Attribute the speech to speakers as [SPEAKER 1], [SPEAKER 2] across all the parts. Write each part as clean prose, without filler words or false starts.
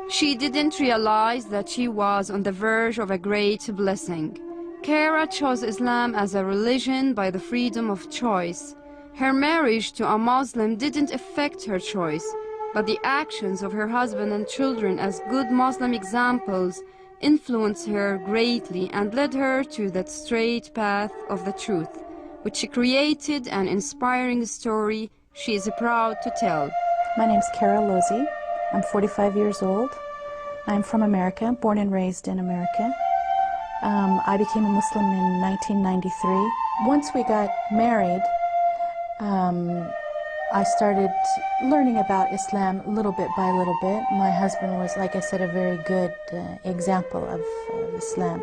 [SPEAKER 1] She didn't realize that she was on the verge of a great blessing. Kara chose Islam as a religion by the freedom of choice. Her marriage to a Muslim didn't affect her choice, but the actions of her husband and children as good Muslim examples influenced her greatly and led her to that straight path of the truth, which created an inspiring story she is proud to tell.
[SPEAKER 2] My name's Kara Lozzi. I'm 45 years old. I'm from America, born and raised in America. I became a Muslim in 1993. Once we got married, I started learning about Islam little bit by little bit. My husband was, like I said, a very good example of Islam,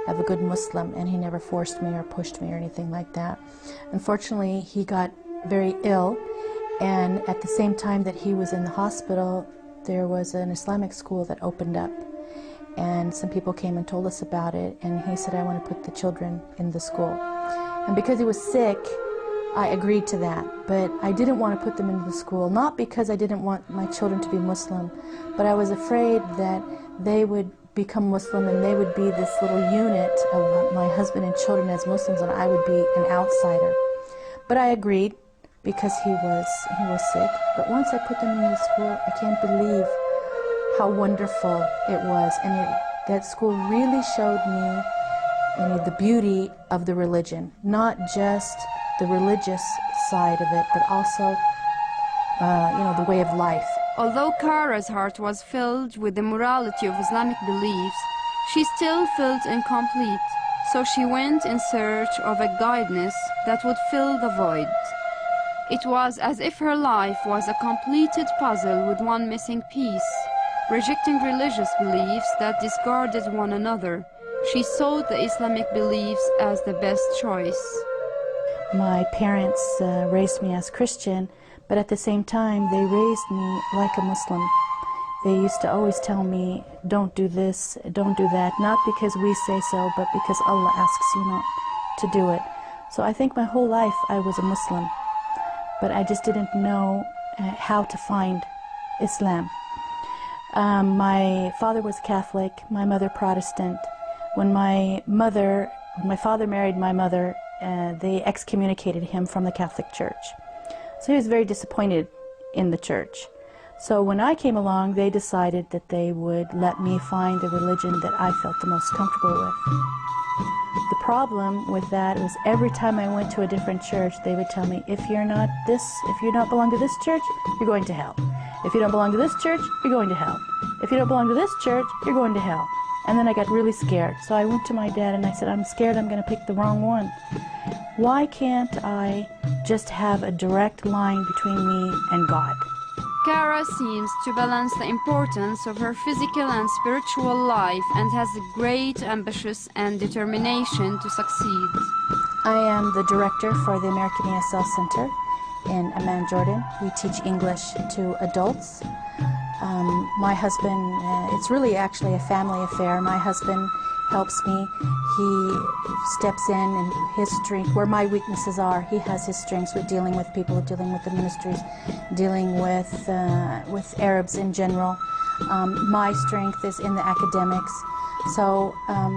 [SPEAKER 2] of a good Muslim, and he never forced me or pushed me or anything like that. Unfortunately, he got very ill, and at the same time that he was in the hospital, there was an Islamic school that opened up, and some people came and told us about it, and he said, I want to put the children in the school. And because he was sick, I agreed to that, but I didn't want to put them into the school, not because I didn't want my children to be Muslim, but I was afraid that they would become Muslim and they would be this little unit of my husband and children as Muslims, and I would be an outsider. But I agreed because he was sick. But once I put them in the school, I can't believe how wonderful it was, and that school really showed me the beauty of the religion, not just the religious side of it, but also, the way of life.
[SPEAKER 1] Although Kara's heart was filled with the morality of Islamic beliefs, she still felt incomplete, so she went in search of a guidance that would fill the void. It was as if her life was a completed puzzle with one missing piece. Rejecting religious beliefs that discarded one another, she sought the Islamic beliefs as the best choice.
[SPEAKER 2] My parents raised me as Christian, but at the same time they raised me like a Muslim. They used to always tell me, don't do this, don't do that, not because we say so, but because Allah asks you not to do it. So I think my whole life I was a Muslim, but I just didn't know how to find Islam. My father was Catholic, my mother Protestant. When my father married my mother, they excommunicated him from the Catholic Church. So he was very disappointed in the church. So when I came along, they decided that they would let me find the religion that I felt the most comfortable with. The problem with that was every time I went to a different church, they would tell me, if you don't belong to this church, you're going to hell. If you don't belong to this church, you're going to hell. If you don't belong to this church, you're going to hell. And then I got really scared. So I went to my dad and I said, I'm scared I'm going to pick the wrong one. Why can't I just have a direct line between me and God?
[SPEAKER 1] Kara seems to balance the importance of her physical and spiritual life and has a great ambition and determination to succeed.
[SPEAKER 2] I am the director for the American ESL Center in Amman, Jordan. We teach English to adults. My husband, it's really actually a family affair. My husband helps me. He steps in his strength, where my weaknesses are. He has his strengths with dealing with people, dealing with the ministries, dealing with Arabs in general. My strength is in the academics. So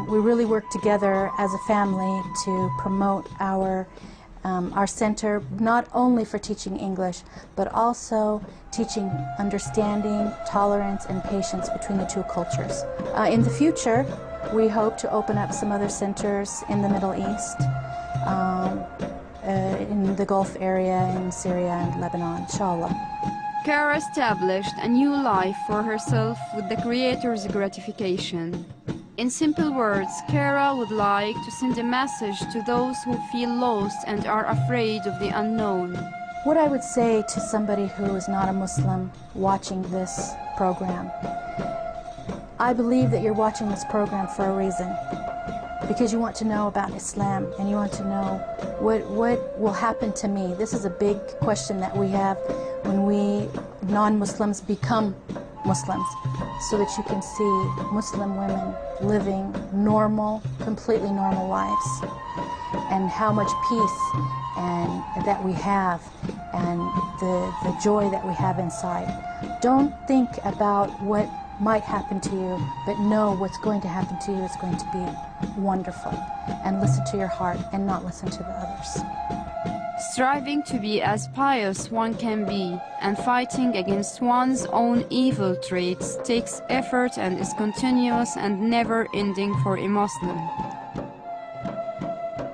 [SPEAKER 2] we really work together as a family to promote our center, not only for teaching English, but also teaching understanding, tolerance, and patience between the two cultures. In the future, we hope to open up some other centers in the Middle East, in the Gulf area, in Syria and Lebanon, inshallah.
[SPEAKER 1] Kara established a new life for herself with the Creator's gratification. In simple words, Kara would like to send a message to those who feel lost and are afraid of the unknown.
[SPEAKER 2] What I would say to somebody who is not a Muslim watching this program, I believe that you're watching this program for a reason, because you want to know about Islam and you want to know what will happen to me. This is a big question that we have when we non-Muslims become Muslims, so that you can see Muslim women living normal, completely normal lives, and how much peace that we have, and the joy that we have inside. Don't think about what might happen to you, but know what's going to happen to you is going to be wonderful. And listen to your heart and not listen to the others.
[SPEAKER 1] Striving to be as pious one can be, and fighting against one's own evil traits takes effort and is continuous and never ending for a Muslim.